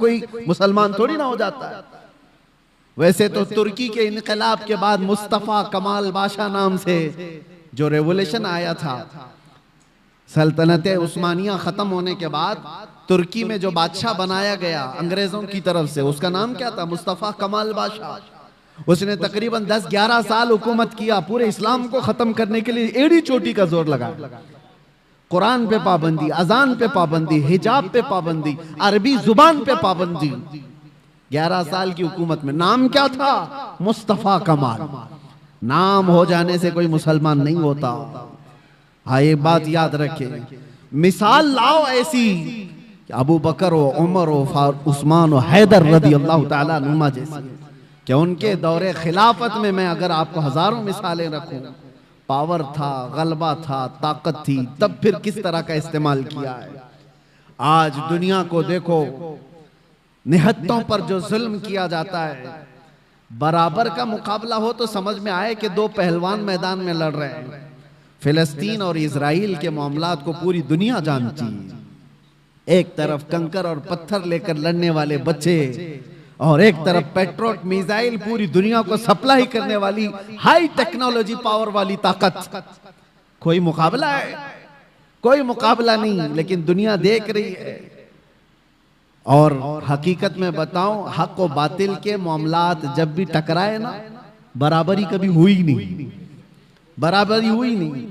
कोई मुसलमान थोड़ी ना हो जाता है। वैसे तो तुर्की के इनकलाब के बाद मुस्तफा कमाल बादशाह नाम से जो रेवोल्यूशन आया था, सल्तनत उस्मानिया खत्म होने के बाद तुर्की में जो बादशाह बनाया गया अंग्रेजों की तरफ से, उसका नाम क्या था? मुस्तफा कमाल बादशाह। उसने तकरीबन 10-11 साल हुकूमत किया, पूरे इस्लाम को खत्म करने के लिए एड़ी चोटी का जोर लगाया। कुरान पे पाबंदी, अजान पे पाबंदी, हिजाब पे पाबंदी, अरबी जुबान पे पाबंदी। 11 साल की हुकूमत में नाम क्या था? मुस्तफा कमाल। नाम हो जाने से कोई मुसलमान नहीं होता। हाँ, ये बात याद रखे। मिसाल लाओ ऐसी कि अबू बकर हो, उमर हो, उस्मान हो, हैदर रदी अल्लाह ताला नुमा जैसी, कि उनके दौरे खिलाफत में मैं अगर आपको हजारों मिसालें रखूं, पावर था, गलबा था, ताकत थी, तब फिर किस तरह का इस्तेमाल किया है। आज दुनिया को देखो, निहत्तों पर जो जुल्म किया जाता है, बराबर का मुकाबला हो तो समझ में आए कि दो पहलवान मैदान में लड़ रहे हैं। फिलिस्तीन और इजराइल के मामलात को पूरी दुनिया जानती है। एक तरफ कंकर और पत्थर लेकर लड़ने वाले बच्चे और एक तरफ पेट्रोट मिसाइल पूरी दुनिया को सप्लाई करने वाली हाई टेक्नोलॉजी पावर वाली ताकत। कोई मुकाबला है? कोई मुकाबला नहीं, लेकिन दुनिया देख रही है। और हकीकत में बताऊं, हक और बातिल के मामलात जब भी टकराए ना, बराबरी कभी हुई नहीं, बराबरी हुई नहीं।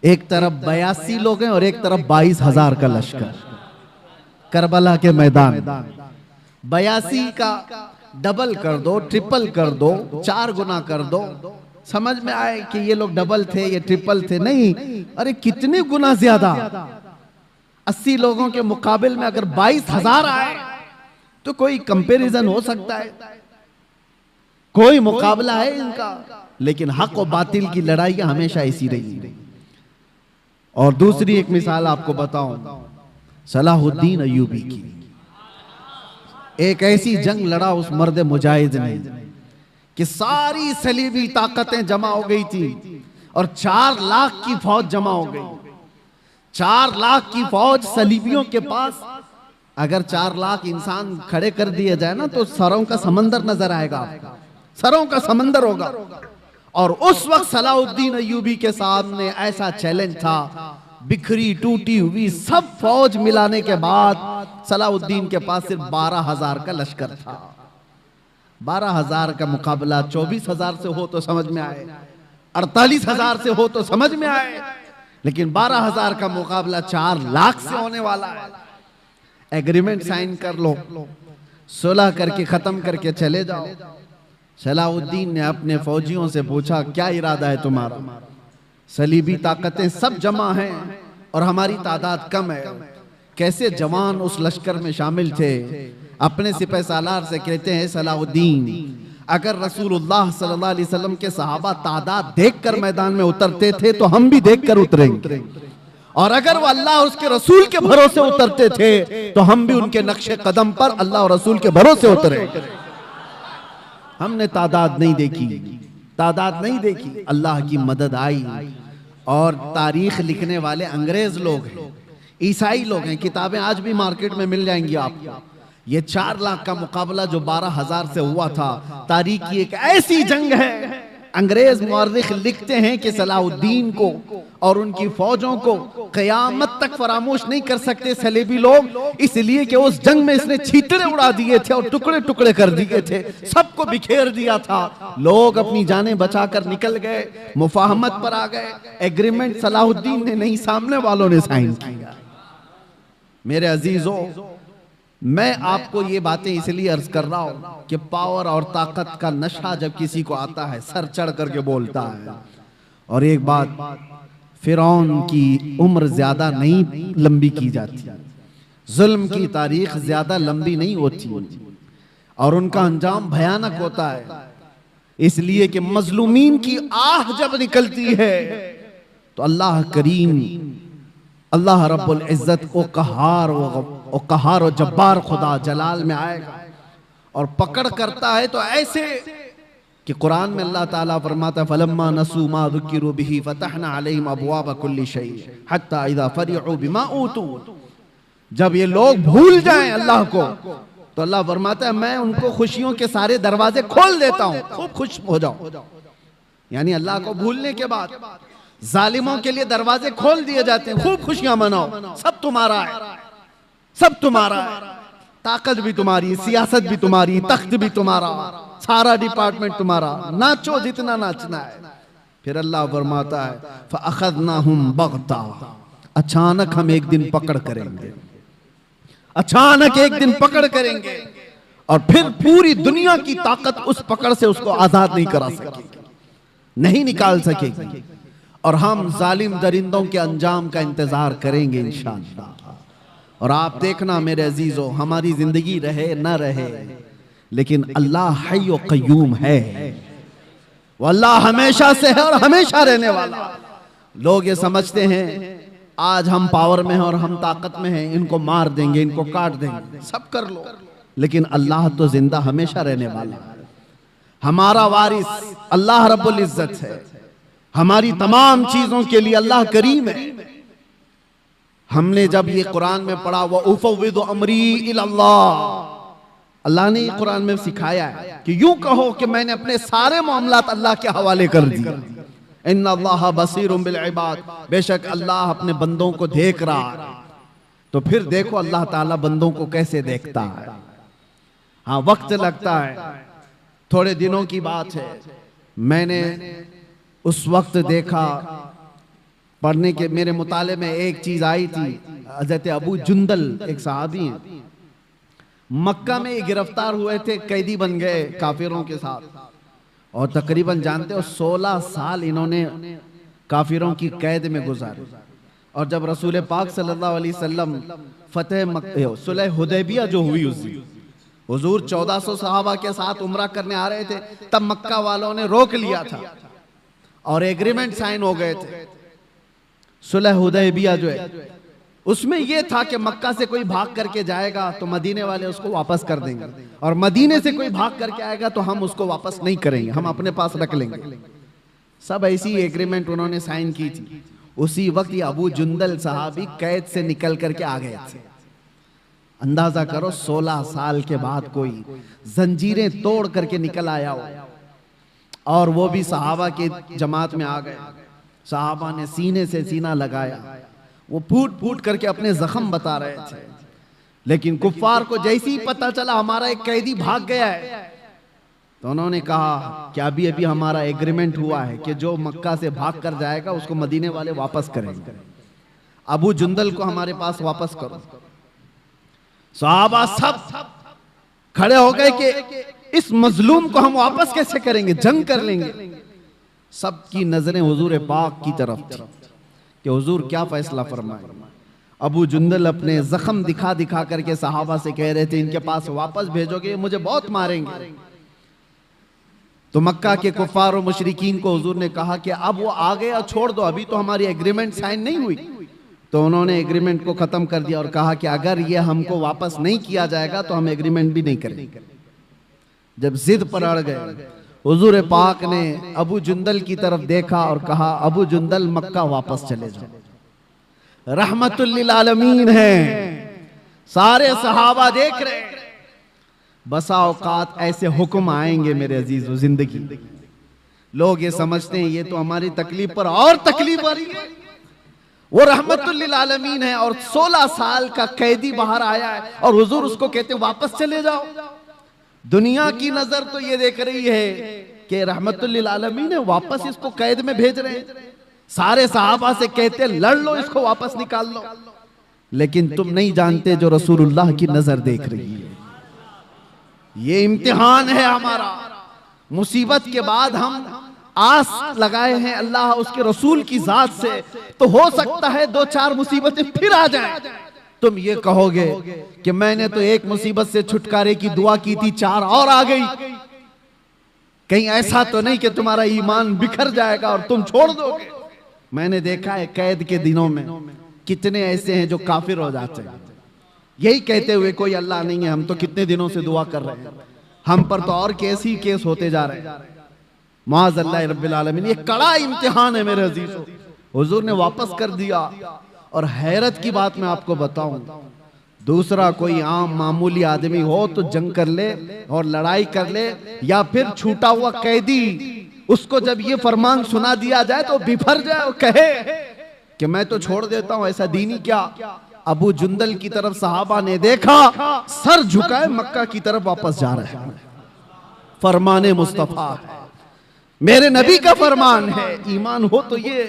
एक तरफ 82 लोग हैं और एक तरफ 22,000 का लश्कर। करबला के मैदान 82 का डबल कर दो, ट्रिपल कर दो, 4 गुना कर दो, समझ में आए कि ये लोग डबल थे, ये ट्रिपल थे। नहीं, अरे कितने गुना ज्यादा। 80 लोगों के मुकाबले में अगर 22,000 आए तो कोई कंपैरिजन हो सकता है? कोई मुकाबला है इनका? लेकिन हक और बातिल की लड़ाई हमेशा ऐसी रही। और दूसरी एक मिसाल आपको बताऊं, सलाहुद्दीन अय्यूबी की। एक ऐसी जंग लड़ा उस मर्द मुजाहिद ने कि सारी सलीबी ताकतें जमा हो गई थी और 4 लाख की फौज जमा हो गई। 4 लाख की फौज सलीबियों के पास। अगर 4 लाख इंसान खड़े कर दिए जाए ना, तो सरों का समंदर नजर आएगा आपको, सरों का समंदर होगा। और उस वक्त सलाहुद्दीन अय्यूबी के सामने ऐसा चैलेंज था, बिखरी टूटी हुई सब फौज मिलाने के बाद सलाहुद्दीन के पास सिर्फ 12,000 का लश्कर था। 12,000 का मुकाबला 24,000 से हो तो समझ में आए, 48,000 से हो तो समझ में आए, लेकिन 12,000 का मुकाबला 4 लाख से होने वाला है। एग्रीमेंट साइन कर लो, सुलह करके खत्म करके चले जाओ। सलाहुद्दीन ने अपने फौजियों से पूछा, क्या इरादा है तुम्हारा? सलीबी ताकतें सब जमा हैं और हमारी तादाद कम है। कैसे जवान उस लश्कर में शामिल थे। अपने सिपह सालार से कहते हैं, सलाहुद्दीन, अगर रसूलुल्लाह सल्लल्लाहु अलैहि वसल्लम के सहाबा तादाद देखकर मैदान में उतरते थे तो हम भी देखकर उतरेंगे, और अगर वो अल्लाह और उसके रसूल के भरोसे उतरते थे तो हम भी उनके नक्शे कदम पर अल्लाह और रसूल के भरोसे उतरे। हमने तादाद नहीं देखी, तादाद नहीं देखी। अल्लाह की मदद आई। और तारीख लिखने वाले अंग्रेज लोग हैं, ईसाई लोग हैं, किताबें आज भी मार्केट में मिल जाएंगी आपको। ये 4 लाख का मुकाबला जो 12,000 से हुआ था, तारीख की एक ऐसी जंग है। अंग्रेज मुअर्रिख लिखते हैं कि सलाहुद्दीन को और उनकी फौजों को क़यामत तक फरामोश नहीं कर सकते सलेबी लोग, इसलिए कि उस जंग में इसने छींतरे उड़ा दिए थे और टुकड़े टुकड़े कर दिए थे, सबको बिखेर दिया था। लोग अपनी जानें बचाकर निकल गए, मुफाहमत पर आ गए। एग्रीमेंट सलाहुद्दीन ने नहीं, सामने वालों ने साइन किया। मेरे अजीजों, मैं आपको ये बातें इसलिए अर्ज कर रहा हूं कि पावर और ताकत का नशा जब किसी को आता है, सर चढ़ करके बोलता है। और एक बात, फिरौन की उम्र ज्यादा नहीं लंबी की जाती, जुल्म की तारीख ज्यादा लंबी नहीं होती और उनका अंजाम भयानक होता है। इसलिए कि मजलूमीन की आह जब निकलती है तो अल्लाह करीम, अल्लाह रब्बुल इज्जत को कहार और जब्बार खुदा जलाल में आएगा और पकड़ करता है। तो ऐसे कि कुरान में अल्लाह ताला फरमाता है, फलम्मा नसू मा ज़ुकिरू बिही फतहना अलैहिम अबवाब कुल्ली शै हत्ता इज़ा फरिहू बिमा ऊतू। जब ये लोग भूल जाएं अल्लाह को, तो अल्लाह फरमाता है मैं उनको खुशियों के सारे दरवाजे खोल देता हूं, खूब खुश हो जाओ। यानी अल्लाह को भूलने के बाद जालिमों के लिए दरवाजे खोल दिए जाते हैं, खूब खुशियां मनाओ, सब तुम्हारा है, सब तुम्हारा है, ताकत भी तुम्हारी, सियासत भी तुम्हारी, तख्त भी तुम्हारा, सारा डिपार्टमेंट तुम्हारा, नाचो जितना नाचना है। फिर अल्लाह फरमाता है फअखज़नाहुम बग़ता, अचानक हम एक दिन पकड़ करेंगे, अचानक एक दिन पकड़ करेंगे, और फिर पूरी दुनिया की ताकत उस पकड़ से उसको आजाद नहीं करा सकेगी, नहीं निकाल सकेगी, और हम जालिम दरिंदों के अंजाम का इंतजार करेंगे इंशाअल्लाह। और आप देखना मेरे अजीजों, हमारी जिंदगी रहे न रहे, लेकिन अल्लाह हय्य व क़य्यूम है, वो अल्लाह हमेशा से है और हमेशा रहने वाला। लोग ये समझते हैं आज हम पावर में हैं और हम ताकत में हैं, इनको मार देंगे, इनको काट देंगे, सब कर लो, लेकिन अल्लाह तो जिंदा हमेशा रहने वाला है। हमारा वारिस अल्लाह रब्बुल इज्जत है, हमारी तमाम चीजों के लिए अल्लाह करीम है। हमने जब ये कुरान में पढ़ा व उफ़व्विदु अमरी इलल्लाह, अल्लाह ने कुरान में सिखाया है कि यूं कहो कि मैंने अपने सारे मामलात अल्लाह के हवाले कर दिए। इन्नल्लाह बसीरुम बिल इबाद, बेशक अल्लाह अपने बंदों को देख रहा है। तो फिर देखो अल्लाह ताला बंदों को कैसे देखता है। हाँ, वक्त लगता है, थोड़े दिनों की बात है, मैंने उस वक्त देखा, पढ़ने के मेरे मुताले में एक चीज आई थी। हज़रत अबू जुंदल एक सहाबी हैं, मक्का में गिरफ्तार हुए थे, कैदी बन गए काफिरों के साथ, और तकरीबन जानते हो 16 साल इन्होंने काफिरों की कैद में गुजारे। और जब रसूल पाक सल्लल्लाहु अलैहि वसल्लम फतेह सुलह हुदैबिया जो हुई, उस दिन हुजूर 1400 सहाबा के साथ उम्रा करने आ रहे थे, तब मक्का वालों ने रोक लिया था और एग्रीमेंट साइन हो गए थे। सुलह हुदैबिया जो है उसमें यह था कि मक्का से कोई भाग करके जाएगा तो मदीने वाले उसको वापस कर देंगे, और मदीने से कोई भाग करके आएगा तो हम उसको वापस नहीं करेंगे, हम अपने पास रख लेंगे। सब ऐसी एग्रीमेंट उन्होंने साइन की थी। उसी वक्त ये अबू जुंदल साहबी कैद से निकल करके आ गए थे। अंदाजा करो 16 साल के बाद कोई जंजीरें तोड़ करके निकल आया हो, और वो भी सहाबा के जमात में आ गए। सहाबा ने सीने से सीना लगाया, वो फूट फूट करके अपने जख्म बता रहे थे। लेकिन कुफ्फार को जैसे ही पता चला हमारा एक कैदी भाग गया है, तो उन्होंने कहा कि अभी अभी हमारा एग्रीमेंट हुआ है कि जो मक्का से भाग कर जाएगा उसको मदीने वाले वापस करेंगे, अबू जुंदल को हमारे पास वापस करो। सहाबा सब खड़े हो गए कि इस मजलूम को हम वापस कैसे करेंगे, जंग कर लेंगे। सबकी नजरें हुजूर पाक की तरफ थी कि हुजूर क्या फैसला फरमाए। अबू जुंदल अपने जख्म दिखा दिखा करके सहाबा से कह रहे थे इनके पास वापस भेजोगे मुझे बहुत मारेंगे। तो मक्का के कुफ्फार और मुशरिकीन को हुजूर ने कहा कि अब वो आ गया, छोड़ दो, अभी तो हमारी एग्रीमेंट साइन नहीं हुई। तो उन्होंने एग्रीमेंट को खत्म कर दिया और कहा कि अगर ये हमको वापस नहीं किया जाएगा तो हम एग्रीमेंट भी नहीं करेंगे। जब जिद पर अड़ गए, हुजूर पाक ने अबू जुंदल की तरफ देखा और कहा अबू जुंदल मक्का वापस चले जाओ, रहमतुल लिल आलमीन है। सारे सहाबा देख रहे। बसा औकात ऐसे हुक्म आएंगे मेरे अजीजों जिंदगी, लोग ये समझते हैं ये तो हमारी तकलीफ पर और तकलीफ आ रही है। वो रहमतुल लिल आलमीन है और 16 साल का कैदी बाहर आया है और हुजूर उसको कहते वापस चले जाओ। दुनिया की नजर तो ये देख रही है कि रहमतुल लिल आलमीन है, वापस इसको कैद में भेज रहे हैं। सारे सहाबा से कहते लड़ लो, इसको वापस निकाल लो। लेकिन तुम नहीं जानते जो रसूलुल्लाह की नजर देख रही है। ये इम्तिहान है हमारा। मुसीबत के बाद हम आस लगाए हैं अल्लाह उसके रसूल की जात से, तो हो सकता है 2-4 मुसीबतें फिर आ जाएं। तुम ये कहोगे कि मैंने तो एक मुसीबत से छुटकारे की दुआ की थी, 4 और आ गई। कहीं ऐसा तो नहीं कि तुम्हारा ईमान बिखर जाएगा और तुम छोड़ दोगे। मैंने देखा है कैद के दिनों में कितने ऐसे हैं जो काफिर हो जाते हैं, यही कहते हुए कोई अल्लाह नहीं है, हम तो कितने दिनों से दुआ कर रहे हैं, हम पर तो और केस ही केस होते जा रहे हैं। माज़ अल्लाह रब्बिल आलमीन, ये कड़ा इम्तिहान है मेरे अजीजों। हुजूर ने वापस कर दिया। और हैरत की बात मैं आपको बताऊं, दूसरा कोई आम मामूली आदमी हो तो जंग कर ले और लड़ाई कर ले, या फिर छूटा हुआ कैदी, उसको जब ये फरमान सुना दिया जाए तो बिफर जाए और कहे कि मैं तो छोड़ देता हूं, ऐसा दीनी क्या। अबू जुंदल की तरफ सहाबा ने देखा, सर झुकाए मक्का की तरफ वापस जा रहे हैं। फरमाने मुस्तफा है, मेरे नबी का फरमान है। ईमान हो तो ये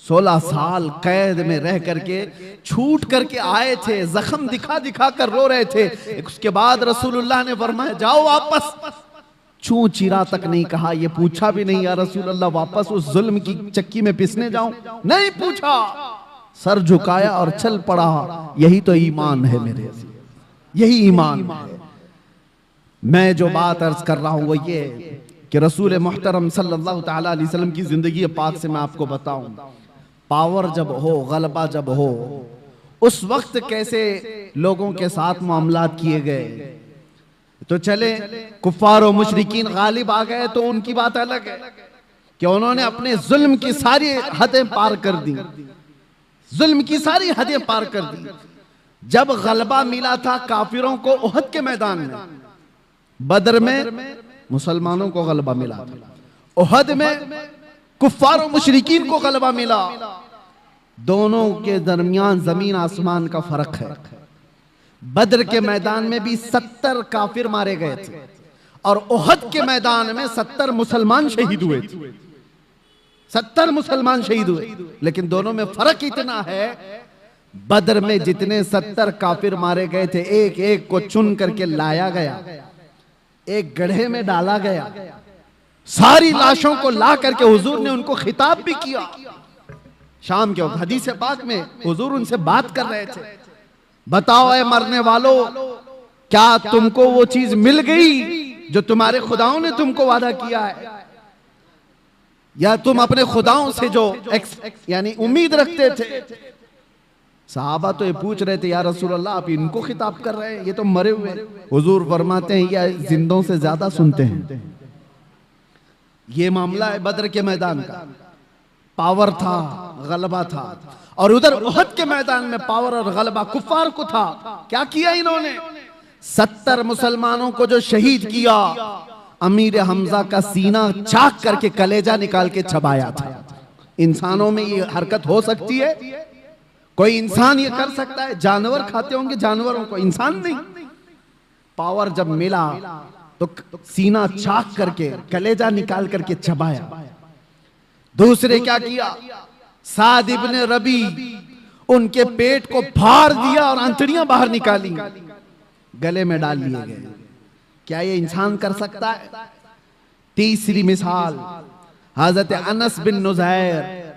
16 साल कैद में रह करके छूट करके आए थे, जख्म दिखा दिखा कर रो रहे थे। उसके बाद रसूलुल्लाह ने फरमाया जाओ वापस। चू चिरा तक नहीं कहा, ये पूछा भी नहीं या रसूलुल्लाह वापस उस जुल्म की चक्की में पिसने जाऊं, नहीं पूछा, सर झुकाया और चल पड़ा। यही तो ईमान है मेरे, यही ईमान है। मैं जो बात अर्ज कर रहा हूं वो ये कि रसूल मुहतरम सल्लल्लाहु ताला अलैहि वसल्लम की जिंदगी पाक से मैं आपको बताऊं, पावर जब हो, गलबा जब हो, उस वक्त कैसे लोगों के साथ मामलात किए गए। तो चले कुफ्फार और मुशरिकीन गालिब आ गए तो उनकी बात अलग है कि उन्होंने अपने जुल्म की सारी हदें पार कर दी, जुल्म की सारी हदें पार कर दी। जब गलबा मिला था काफिरों को उहद के मैदान में, बदर में मुसलमानों को गलबा मिला था, उहद में कुफ्फार और मुशरिकीन को गलबा मिला। दोनों के दरमियान जमीन आसमान का फर्क है। बदर के मैदान में भी 70 काफिर मारे गए थे और उहद के मैदान में 70 मुसलमान शहीद हुए थे। 70 मुसलमान शहीद हुए, लेकिन दोनों में फर्क इतना है, बदर में जितने 70 काफिर मारे गए थे, एक एक को चुन करके लाया गया, एक गड्ढे में डाला गया, सारी लाशों को ला करके हुजूर ने उनको खिताब भी किया। शाम के वक्त हदीस पाक में हुजूर उनसे बात कर रहे थे, बताओ ऐ मरने वालों, क्या तुमको वो चीज मिल गई जो तुम्हारे खुदाओं ने तुमको वादा किया है, या तुम अपने खुदाओं से जो यानी उम्मीद रखते थे। सहाबा तो ये पूछ रहे थे या रसूल अल्लाह आप इनको खिताब कर रहे हैं, ये तो मरे हुए। हुजूर फरमाते हैं या जिंदों से ज्यादा सुनते हैं। ये मामला है बदर के मैदान का, पावर था, गलबा था, और उधर उहद के मैदान में पावर और गलबा कुफ्फार को था। क्या किया इन्होंने? 70 मुसलमानों को जो शहीद किया, अमीर हमजा का सीना चाक करके कलेजा निकाल के चबाया था। इंसानों में ये हरकत हो सकती है? कोई इंसान ये कर सकता है? जानवर खाते होंगे जानवरों को, इंसान नहीं। पावर जब मिला तो सीना चाक करके कलेजा निकाल करके चबाया। दूसरे क्या किया? साद इब्ने रबी, उनके पेट को फाड़ दिया और आंतड़ियां बाहर निकाली, गले में डाल लिए गए। क्या ये इंसान कर सकता है? तीसरी मिसाल हजरत अनस बिन नुज़ैर,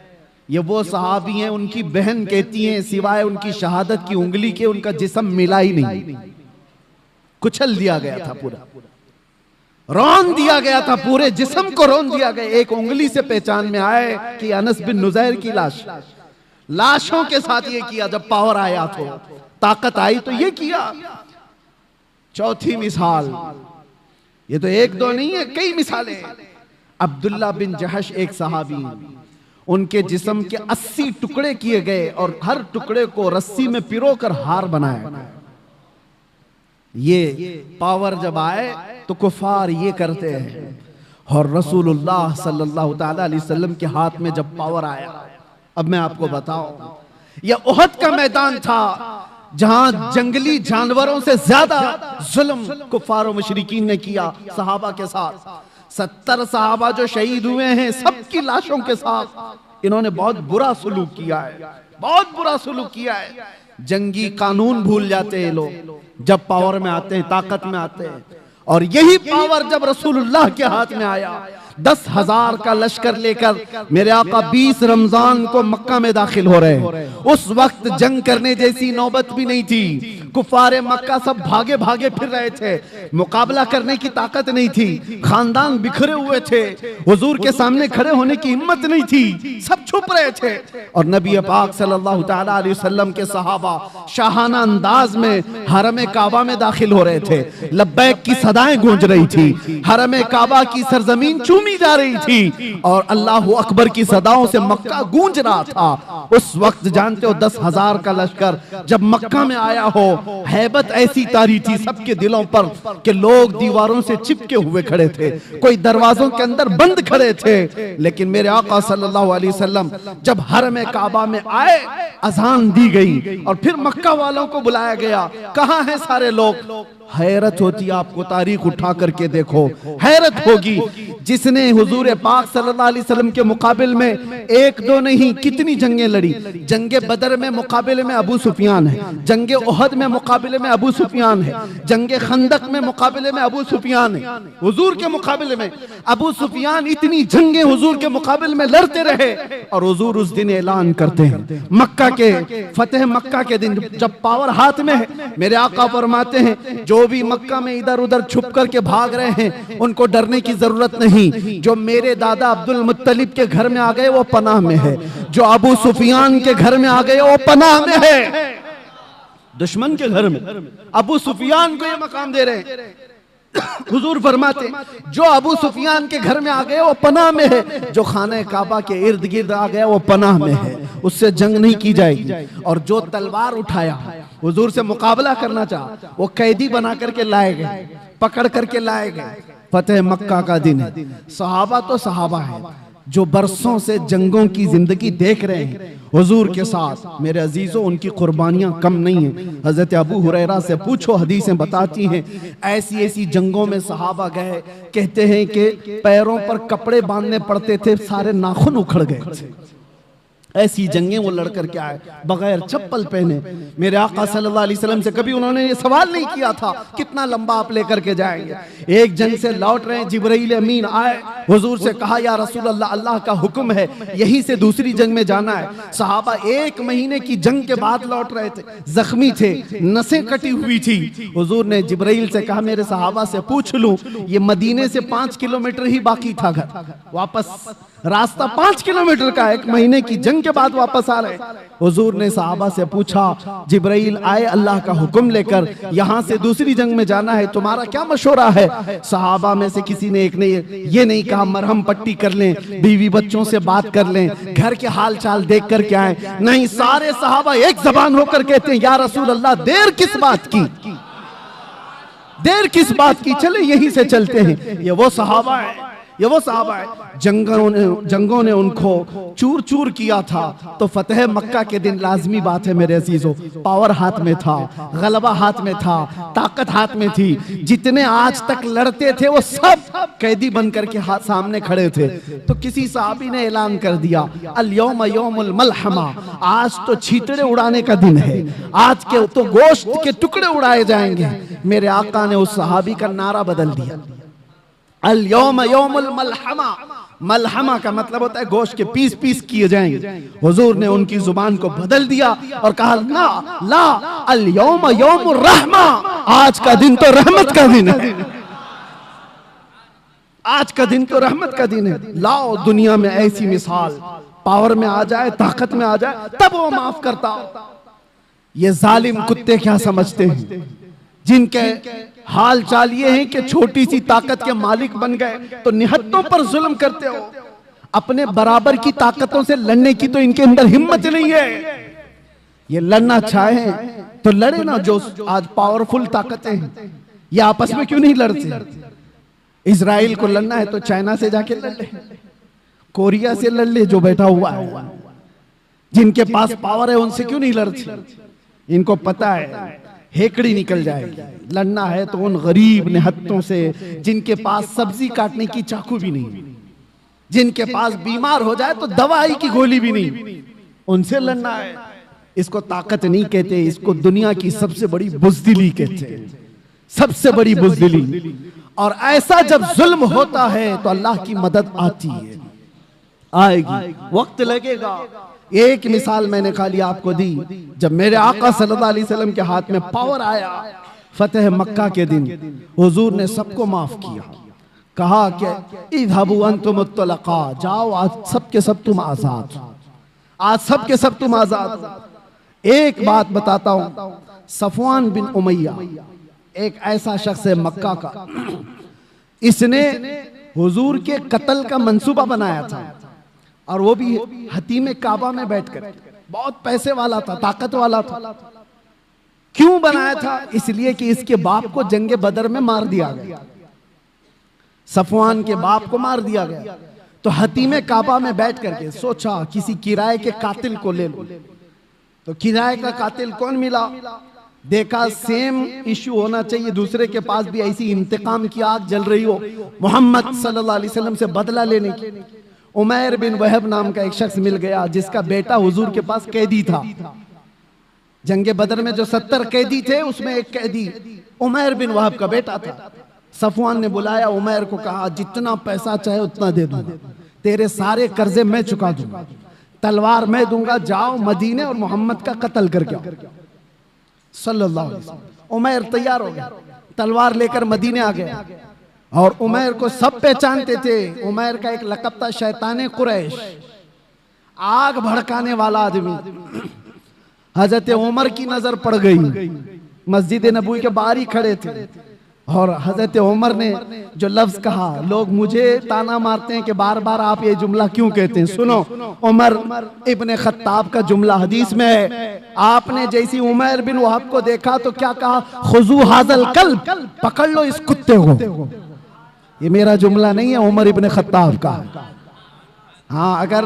ये वो सहाबी हैं, उनकी बहन कहती हैं सिवाय उनकी शहादत की उंगली के उनका जिस्म मिला ही नहीं, कुचल दिया गया था, पूरा रौन दिया गया था, पूरे जिस्म को रौन दिया गया। एक उंगली से पहचान में आए कि अनस बिन नुज़ैर की लाश। लाशों के साथ ये किया। जब पावर आया तो, ताकत आई तो ये किया। चौथी मिसाल, ये तो एक दो नहीं है, कई मिसालें। अब्दुल्ला बिन जहश एक सहाबी, उनके जिस्म के 80 टुकड़े किए गए और हर टुकड़े को रस्सी में पिरोकर हार बनाया गया। ये पावर जब आए तो कुफार ये करते हैं, और रसूलुल्लाह सल्लल्लाहु ताला अलैहि वसल्लम के हाथ में जब पावर आया, अब मैं आपको बताऊं, यह उहद का मैदान था जहां जंगली जानवरों से ज्यादा जुल्म कुफार और मुशरिकीन ने किया सहाबा के साथ। 70 सहाबा जो शहीद हुए हैं, सबकी लाशों के साथ इन्होंने बहुत बुरा सलूक किया है, बहुत बुरा सलूक किया है। जंगी कानून भूल जाते हैं लोग जब पावर में आते हैं, ताकत में आते हैं। और यही पावर जब रसूलुल्लाह के हाथ में आया, 10,000 का लश्कर लेकर मेरे आका 20 रमजान को मक्का में दाखिल हो रहे हैं। उस वक्त जंग करने जैसी नौबत भी नहीं थी। कुफारे मक्का सब भागे भागे फिर रहे थे, मुकाबला करने की ताकत नहीं थी, खानदान बिखरे हुए थे, हुजूर के सामने खड़े होने की हिम्मत नहीं थी, सब छुप रहे थे। और नबी पाक सल्लल्लाहु ताला अलैहि वसल्लम के सहाबा शाहाना अंदाज में हरम काबा में दाखिल हो रहे थे। लब्बैक की सदाएं गूंज रही थी, हरम काबा की सरजमीन चूमी जा रही थी और अल्लाहु अकबर की सदाओं से मक्का गूंज रहा था। उस वक्त जानते हो 10,000 का लश्कर जब मक्का में आया हो हैबत ऐसी तारी थी सबके दिलों पर कि लोग दीवारों से चिपके हुए खड़े थे, कोई दरवाजों के अंदर बंद खड़े थे। लेकिन मेरे आका सल्लल्लाहु अलैहि वसल्लम जब हरम काबा में आए, अजान दी गई और फिर मक्का वालों को बुलाया गया। कहाँ हैं सारे लोग? हैरत होती, आपको तारीख उठा करके देखो, हैरत होगी। जिसने हुजूर पाक सल्लल्लाहु अलैहि वसल्लम के मुकाबिल में एक दो नहीं कितनी जंगें लड़ी। जंगे बदर में मुकाबले में अबू सुफियान है, जंगे ओहद में मुकाबले में अबू सुफियान है, जंगे खंदक में मुकाबले में अबू सुफियान है। हुजूर के मुकाबले में अबू सुफियान इतनी जंगे हुजूर के मुकाबले में लड़ते रहे। और हुजूर उस दिन ऐलान करते हैं, मक्का के फतेह मक्का के दिन जब पावर हाथ में है, मेरे आका फरमाते हैं जो भी मक्का में इधर उधर छुप करके भाग रहे हैं उनको डरने की जरूरत नहीं। जो मेरे दादा अब्दुल मुत्तलिब के घर में आ गए वो पनाह में है, जो अबू सुफियान के घर में आ गए वो पनाह में है। दुश्मन के घर में अबू सुफियान को ये मकाम दे रहे हैं। हुजूर फरमाते जो अबू सुफियान के घर में आ गए वो पनाह में है, जो खाने काबा के इर्द गिर्द आ गया वो पनाह में है, उससे जंग नहीं की जाएगी। और जो तलवार उठाया हुजूर से मुकाबला करना चाहा वो कैदी बना करके लाए गए, पकड़ करके लाए गए। फतेह मक्का का दिन है। सहाबा तो सहाबा है जो बरसों से जंगों की जिंदगी देख रहे हैं हुजूर के साथ। मेरे अजीजों, उनकी कुर्बानियां कम नहीं है। हजरत अबू हुरैरा से पूछो, हदीसें बताती हैं ऐसी ऐसी जंगों में सहाबा गए, कहते हैं कि पैरों पर कपड़े बांधने पड़ते थे, सारे नाखून उखड़ गए थे। ऐसी जंगें वो लड़ करके आए बगैर चप्पल पहने। मेरे आका सल्लल्लाहु अलैहि वसल्लम से कभी उन्होंने ये सवाल नहीं किया था कितना लंबा आप लेकर के जाएंगे। एक जंग से लौट रहे हैं, जिब्राइल अमीन आए, हुजूर से कहा या रसूल अल्लाह, अल्लाह का हुक्म है यहीं से दूसरी जंग में जाना है। सहाबा 1 महीने की जंग के बाद लौट रहे थे, जख्मी थे, नसें कटी हुई थी। हुजूर ने जिब्राइल से कहा मेरे सहाबा से पूछ लूं, ये मदीने से 5 किलोमीटर ही बाकी था घर, वापस रास्ता 5 किलोमीटर का, 1 महीने की जंग के बाद वापस आ रहे। हुजूर ने सहाबा से पूछा, जिब्राइल आए अल्लाह का हुक्म लेकर, यहां से दूसरी जंग में जाना है, तुम्हारा क्या मशवरा है? सहाबा में से किसी ने एक ने ये नहीं कहा मरहम पट्टी कर लें, बीवी बच्चों से बात कर लें, घर के हाल चाल देख कर के आए। नहीं, सारे सहाबा एक जबान होकर कहते हैं या रसूल अल्लाह, देर किस बात की, देर किस बात की, चले यहीं से चलते हैं। ये वो सहाबा है, ये वो सहाबा है। जंगों ने उनको चूर चूर किया था। तो फतेह मक्का के दिन लाजमी बात है मेरे अजीजों, पावर हाथ में था, गलबा हाथ में था, ताकत हाथ में थी। जितने आज तक लड़ते थे वो सब कैदी बन करके हाथ सामने खड़े थे। तो किसी साहबी ने ऐलान कर दिया अल यौम यौमुल मलहमा, आज तो छींटड़े उड़ाने का दिन है, आज के तो गोश्त के टुकड़े उड़ाए जाएंगे। मेरे आका ने उस सहाबी का नारा बदल दिया, अल यौम यौमुल मलहमा। मलहमा का मतलब होता है गोश्त के पीस पीस किए जाएंगे। हुजूर ने उनकी जुबान को बदल दिया और कहा ना ला, अल यौम यौमुर रहमा, आज का दिन तो रहमत का दिन है, आज का दिन तो रहमत का दिन है। लाओ दुनिया में ऐसी मिसाल, पावर में आ जाए, ताकत में आ जाए, तब वो माफ करता। ये जालिम कुत्ते क्या समझते हैं, जिनके हाल चाल ये है कि छोटी सी ताकत के मालिक बन गए तो निहत्तों पर जुल्म करते हो। अपने बराबर की ताकतों से लड़ने की तो इनके अंदर हिम्मत नहीं है। ये लड़ना चाहे तो लड़े ना, जो आज पावरफुल ताकतें हैं ये आपस में क्यों नहीं लड़ते? इजराइल को लड़ना है तो चाइना से जाके लड़ ले, कोरिया से लड़ ले जो बैठा हुआ है। जिनके पास पावर है उनसे क्यों नहीं लड़ते? इनको पता है हेकड़ी निकल जाएगी। लड़ना है तो उन गरीब निहत्तों से जिनके पास सब्जी काटने की चाकू भी नहीं, जिनके पास बीमार हो जाए तो दवाई की गोली भी नहीं, उनसे लड़ना है। इसको ताकत नहीं कहते, इसको दुनिया की सबसे बड़ी बुज़दिली कहते हैं, सबसे बड़ी बुज़दिली। और ऐसा जब जुल्म होता है तो अल्लाह की मदद आती है, आएगी, वक्त लगेगा। एक मिसाल मैंने खाली आपको दी, जब मेरे आका सल्लल्लाहु अलैहि वसल्लम के हाथ में पावर आया फतेह मक्का के दिन, हुजूर ने सबको माफ किया, कहा कि इज़हबू अंतुम तुलक़ा, जाओ आज सब के सब तुम आजाद, आज सब के सब तुम आजाद। एक बात बताता हूं, सफवान बिन उमैया एक ऐसा शख्स है मक्का का, इसने हुजूर के कत्ल का मंसूबा बनाया था, और वो भी हतीम काबा में बैठकर। बहुत पैसे वाला था, ताकत वाला था। क्यों बनाया था? इसलिए कि इसके बाप को जंगे बदर में मार दिया गया, सफवान के बाप को मार दिया गया। तो हतीमे काबा में बैठ करके सोचा किसी किराए के कातिल को ले लो। तो किराए का कातिल कौन मिला? देखा सेम इश्यू होना चाहिए, दूसरे के पास भी ऐसी इंतकाम की आग जल रही हो, मोहम्मद सल्लल्लाहु अलैहि वसल्लम से बदला लेने की। उमैर बिन वहब नाम का एक शख्स मिल गया जिसका बेटा हुजूर के पास कैदी था। जंगे बदर में जो 70 कैदी थे उसमें एक कैदी उमैर बिन वहब का बेटा था। सफवान ने बुलाया उमैर को, कहा जितना पैसा चाहे उतना दे दूंगा, तेरे सारे कर्जे मैं चुका दूंगा, तलवार मैं दूंगा, जाओ मदीने और मोहम्मद का कत्ल करके आओ सल्लल्लाहु अलैहि वसल्लम। उमैर तैयार हो गया, तलवार लेकर मदीने आ गया। और उमैर को सब पहचानते थे। उमैर का एक लक़ब था शैताने कुरैश, आग भड़काने वाला आदमी। हजरत उमर की नजर पड़ गई, मस्जिद नबवी के बाहर ही खड़े थे, और हजरत उमर ने जो लफ्ज कहा, लोग मुझे ताना मारते हैं कि बार बार आप ये जुमला क्यों कहते हैं। सुनो, उमर इब्ने खत्ताब का जुमला हदीस में है, आपने जैसी उमैर बिन वहब को देखा तो क्या कहा, खुजू हाजल कल्ब, पकड़ लो इस कुत्ते को। ये मेरा जुमला नहीं है, उमर इब्ने खत्ताब का। हाँ, अगर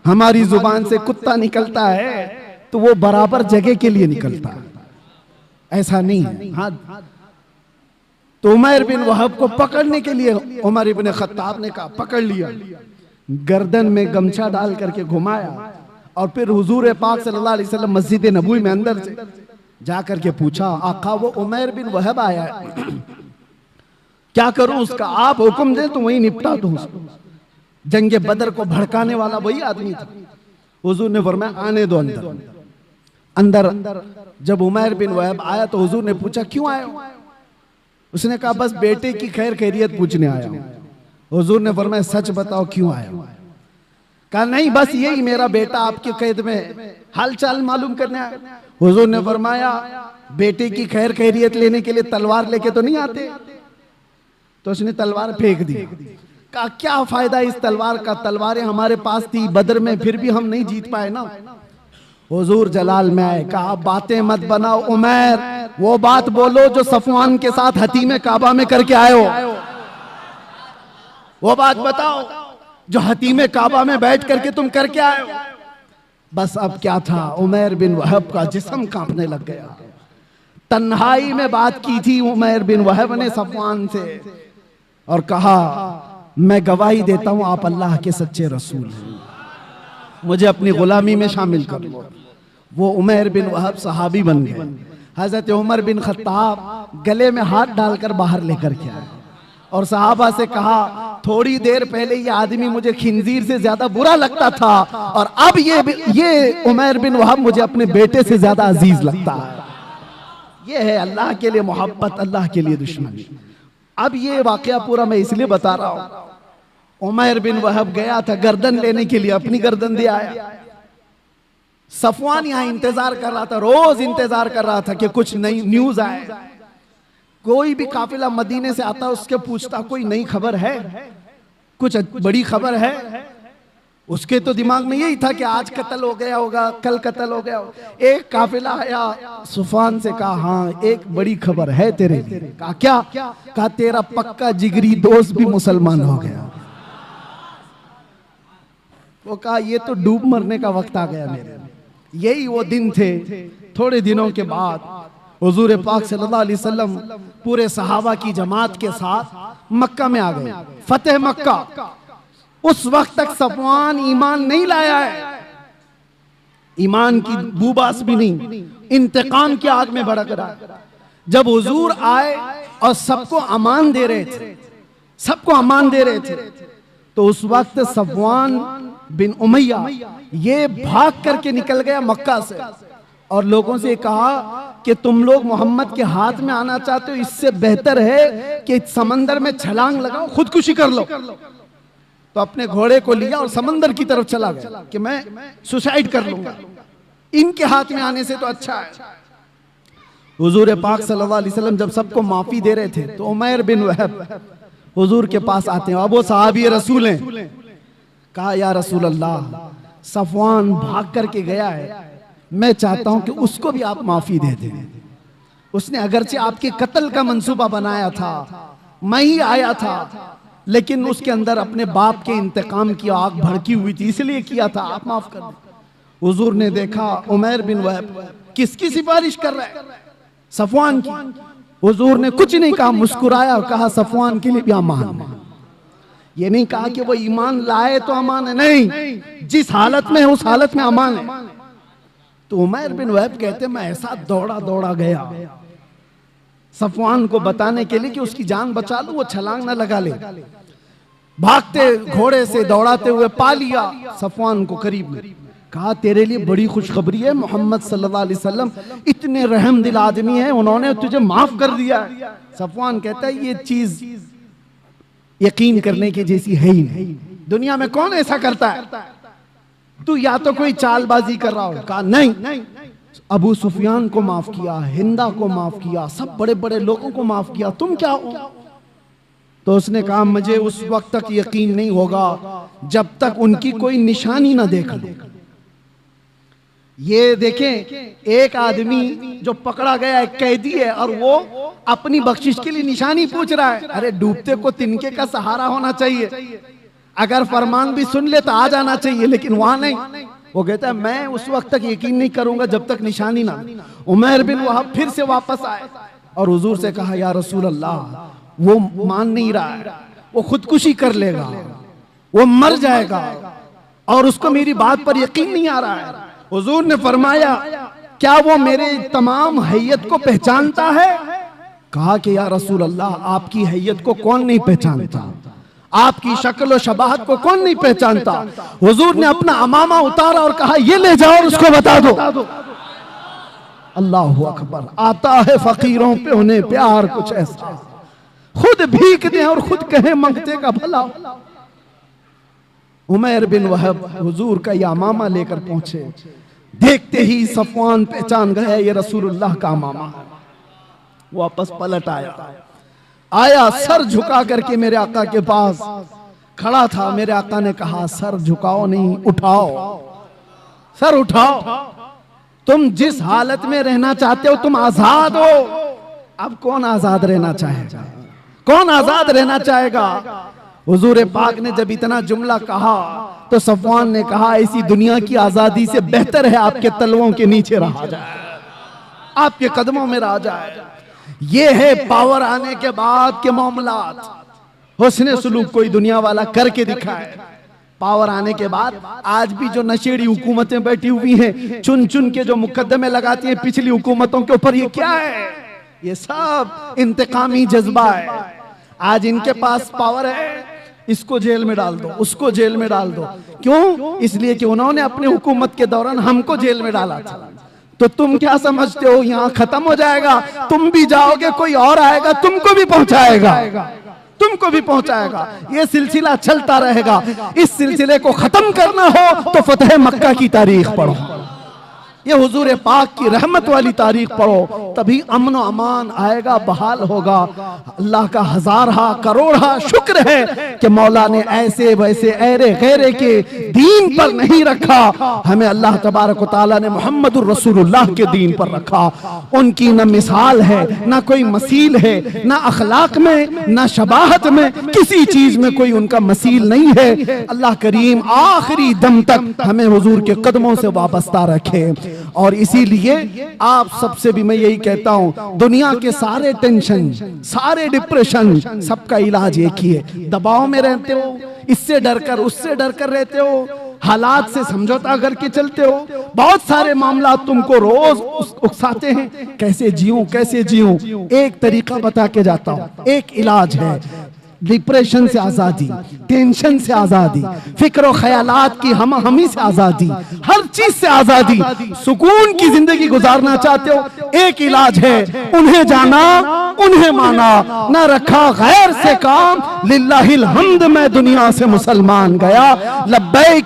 हमारी जुबान से कुत्ता निकलता है तो वो बराबर जगह के लिए निकलता है, ऐसा नहीं है। हाँ, तो उमैर बिन वहब को पकड़ने के लिए उमर इब्ने खत्ताब ने कहा, पकड़ लिया, गर्दन में गमछा डाल करके घुमाया, और फिर हुजूर पाक सल्लल्लाहु अलैहि वसल्लम मस्जिद नबवी में अंदर से जाकर के पूछा, आका वो उमैर बिन वहब आया है, क्या करूं उसका? आप हुक्म दें तो वही निपटा दूं उसको। जंगे बदर को भड़काने वाला वही आदमी था। हुजूर ने फरमाया, आने दो अंदर। अंदर जब उमैर बिन वहब आया तो हुजूर ने पूछा, क्यों आए हो? उसने कहा, बस बेटे की खैर खैरियत पूछने आया हूं। हुजूर ने फरमाया, सच बताओ क्यों आए हो? कहा, नहीं, बस यही, मेरा बेटा आपके कैद में, हालचाल मालूम करने आया। हुजूर ने फरमाया, बेटे की खैर खैरियत लेने के लिए तलवार लेके तो नहीं आते? तो उसने तलवार फेंक दी। कहा, क्या फायदा इस तलवार का, तलवारें हमारे पास थी बदर में, फिर भी हम नहीं जीत पाए ना। हुजूर जलाल में आए, कहा, बातें मत बनाओ उमैर, वो बात बोलो जो सफवान के साथ हतीमे काबा में करके आए हो। वो बात बताओ जो हतीमे काबा में बैठ करके तुम करके आए हो। बस अब क्या था, उमैर बिन वहब का जिस्म कांपने लग गया। तन्हाई में बात की थी उमैर बिन वहब ने सफवान से, और कहा, मैं गवाही देता हूं आप अल्लाह के सच्चे रसूल हैं, मुझे अपनी गुलामी में शामिल कर लो। वो उमैर बिन वहब सहाबी बन गए। हजरत उमर बिन खत्ताब गले में हाथ डालकर बाहर लेकर के आए और सहाबा से कहा, थोड़ी देर पहले ये आदमी मुझे खिंजीर से ज्यादा बुरा लगता था, और अब ये उमैर बिन वहब मुझे अपने बेटे से ज्यादा अजीज लगता है। ये है अल्लाह के लिए मोहब्बत, अल्लाह के लिए दुश्मनी। अब ये वाकया पूरा मैं इसलिए बता रहा हूं, उमैर बिन वहब गया था गर्दन लेने के लिए, अपनी गर्दन दे आया। सफवान यहां इंतजार कर रहा था, रोज इंतजार कर रहा था कि कुछ नई न्यूज आए। कोई भी काफिला मदीने से आता उसके पूछता, कोई नई खबर है, कुछ बड़ी खबर है? उसके तो दिमाग में यही था कि आज कत्ल हो गया होगा, कल कत्ल हो गया होगा। एक काफिला आया, सफवान से कहा, हाँ एक बड़ी खबर है तेरे लिए। कहा, क्या? कहा, तेरा पक्का जिगरी दोस्त भी मुसलमान हो गया। वो कहा, ये तो डूब मरने का वक्त आ गया मेरे। यही वो दिन थे। थोड़े दिनों के बाद हुजूर पाक सल्लल्लाहु अलैहि वसल्लम पूरे सहाबा की जमात के साथ मक्का में आ गए, फतेह मक्का। उस वक्त तक सफवान ईमान नहीं लाया है, ईमान की बूबास भी नहीं, इंतकाम की आग में भड़क रहा है। जब हुजूर आए और सबको अमान दे रहे थे, सबको अमान दे रहे थे, तो उस वक्त सफवान बिन उमैया ये भाग करके निकल गया मक्का से और लोगों से कहा कि तुम लोग मोहम्मद के हाथ में आना चाहते हो, इससे बेहतर है कि समंदर में छलांग लगाओ, खुदकुशी कर लो। तो अपने घोड़े को लिया और समंदर की तरफ चला गया कि मैं सुसाइड कर लूंगा, इनके हाथ में आने से तो अच्छा है। हुजूर पाक सल्लल्लाहु अलैहि वसल्लम जब सबको माफी दे रहे थे तो उमैर बिन वहब हुजूर के पास आते हैं। अब वो सहाबी रसूल हैं। कहा, या रसूल अल्लाह, सफवान भाग करके गया है, मैं चाहता हूं कि उसको भी आप माफी दे दें। उसने अगरचे आपके कत्ल का मंसूबा बनाया था, मैं ही आया था, लेकिन उसके अंदर अपने बाप के इंतकाम की आग भड़की हुई थी, इसलिए किया था, आप माफ कर दें। हुजूर ने देखा उमैर बिन वहब किसकी सिफारिश कर रहा है? सफवान की। हुजूर ने कुछ नहीं कहा, मुस्कुराया और कहा सफवान के लिए भी अमान है। ये नहीं कहा कि वो ईमान लाए तो अमान है, नहीं, जिस हालत में है उस हालत में अमान है। तो उमैर बिन वहब कहते मैं ऐसा दौड़ा दौड़ा गया सफवान को बताने के लिए कि उसकी जान बचा लूं, वो छलांग ना लगा ले। भागते घोड़े से दौड़ाते हुए पा लिया सफवान को करीब में, कहा तेरे लिए बड़ी खुशखबरी है, मोहम्मद सल्लल्लाहु अलैहि वसल्लम इतने रहम दिल आदमी हैं, उन्होंने तुझे माफ कर दिया है। सफवान कहता है ये चीज यकीन करने की जैसी है ही नहीं, दुनिया में कौन ऐसा करता है, तू या तो कोई चालबाजी कर रहा हो। कहा नहीं, अबू सुफियान को माफ किया, हिंदा को माफ किया, सब बड़े बड़े लोगों को माफ किया, तुम क्या हो? तो उसने कहा मुझे उस वक्त तक यकीन नहीं होगा जब तक उनकी कोई निशानी ना देख लो। ये देखें, एक आदमी जो पकड़ा गया एक कैदी है और वो अपनी बख्शिश के लिए निशानी पूछ रहा है। अरे डूबते को तिनके का सहारा होना चाहिए, अगर फरमान भी सुन ले तो आ जाना चाहिए, लेकिन वहां नहीं। वो कहता है मैं उस वक्त तक यकीन नहीं करूंगा जब तक निशानी ना। उमैर बिन वहब फिर से वापस आए और हुजूर से कहा या रसूल अल्लाह, वो मान नहीं रहा है, वो खुदकुशी कर लेगा, वो मर जाएगा और उसको मेरी बात पर यकीन नहीं आ रहा है। हुजूर ने फरमाया क्या वो मेरे तमाम हैयत को पहचानता है? कहा कि या रसूल अल्लाह, आपकी हैयत को कौन नहीं पहचानता, आपकी शक्ल और शबाहत को कौन नहीं पहचानता। हुजूर ने अपना अमामा उतारा और कहा ये ले जाओ और उसको बता दो। अल्लाह अकबर। आता है फकीरों पे उन्हें प्यार कुछ ऐसा, खुद भीख दे और खुद कहे मंगते का भला। उमैर बिन वहब हुजूर का यह अमामा लेकर पहुंचे, देखते ही सफवान पहचान गया ये रसूलुल्लाह का अमामा। वापस पलट आया सर झुका करके मेरे आका के पास खड़ा था। मेरे आका ने कहा सर झुकाओ नहीं, उठाओ, सर उठाओ, तुम जिस हालत में रहना चाहते हो तुम आजाद हो। अब कौन आजाद रहना चाहेगा, कौन आजाद रहना चाहेगा? हुजूर पाक ने जब इतना जुमला कहा तो सफवान ने कहा ऐसी दुनिया की आजादी से बेहतर है आपके तलवों के नीचे रहा जाए, आपके कदमों में रहा जाए। ये है पावर आने के बाद के मामलात। हुस्ने सुलूक कोई दुनिया वाला करके दिखाए। पावर आने के बाद आज भी जो नशेड़ी हुकूमतें बैठी हुई हैं, चुन चुन के जो मुकद्दमे लगाती हैं पिछली हुकूमतों के ऊपर, ये क्या है? ये सब इंतकामी जज्बा है। आज इनके पास पावर है, इसको जेल में डाल दो, उसको जेल में डाल दो। क्यों? इसलिए कि उन्होंने अपनी हुकूमत के दौरान हमको जेल में डाला था। तो तुम क्या समझते हो यहाँ खत्म हो जाएगा? तुम भी जाओगे, कोई और आएगा तुमको भी पहुंचाएगा, तुमको भी पहुंचाएगा। ये सिलसिला चलता रहेगा। इस सिलसिले को खत्म करना हो तो फतेह मक्का की तारीख पढ़ो, ये हुजूर पाक की रहमत वाली तारीख पढ़ो, तभी अमन और अमान आएगा, बहाल होगा। अल्लाह का हजारहा करोड़हा शुक्र है कि मौला ने ऐसे वैसे ऐरे गैरे के दीन पर नहीं रखा, हमें अल्लाह तबारक व तआला ने मुहम्मदुर रसूलुल्लाह के दीन पर रखा। उनकी न मिसाल है, न कोई मसील है, न अखलाक में, न शबाहत में, किसी चीज में कोई उनका मसील नहीं है। अल्लाह करीम आखिरी दम तक हमें हुजूर के कदमों से वाबस्ता रखे। और इसीलिए आप सबसे भी मैं यही कहता हूं, दुनिया के सारे टेंशन, सारे डिप्रेशन, सबका इलाज एक ही है। दबाव में रहते हो, इससे डरकर उससे डरकर रहते हो, हालात से समझौता करके चलते हो, बहुत सारे मामला तुमको रोज उकसाते हैं, कैसे जीऊं कैसे जीऊं। एक तरीका बता के जाता हूं, एक इलाज है, डिप्रेशन से आजादी, टेंशन से आजादी, फिक्र और ख्यालात की हमी से आजादी, हर चीज से आजादी, सुकून की जिंदगी गुजारना चाहते हो, एक इलाज है, उन्हें जाना उन्हें माना, न रखा गैर से काम, लिल्लाहिल हम्द मैं दुनिया से मुसलमान गया, लब्बैक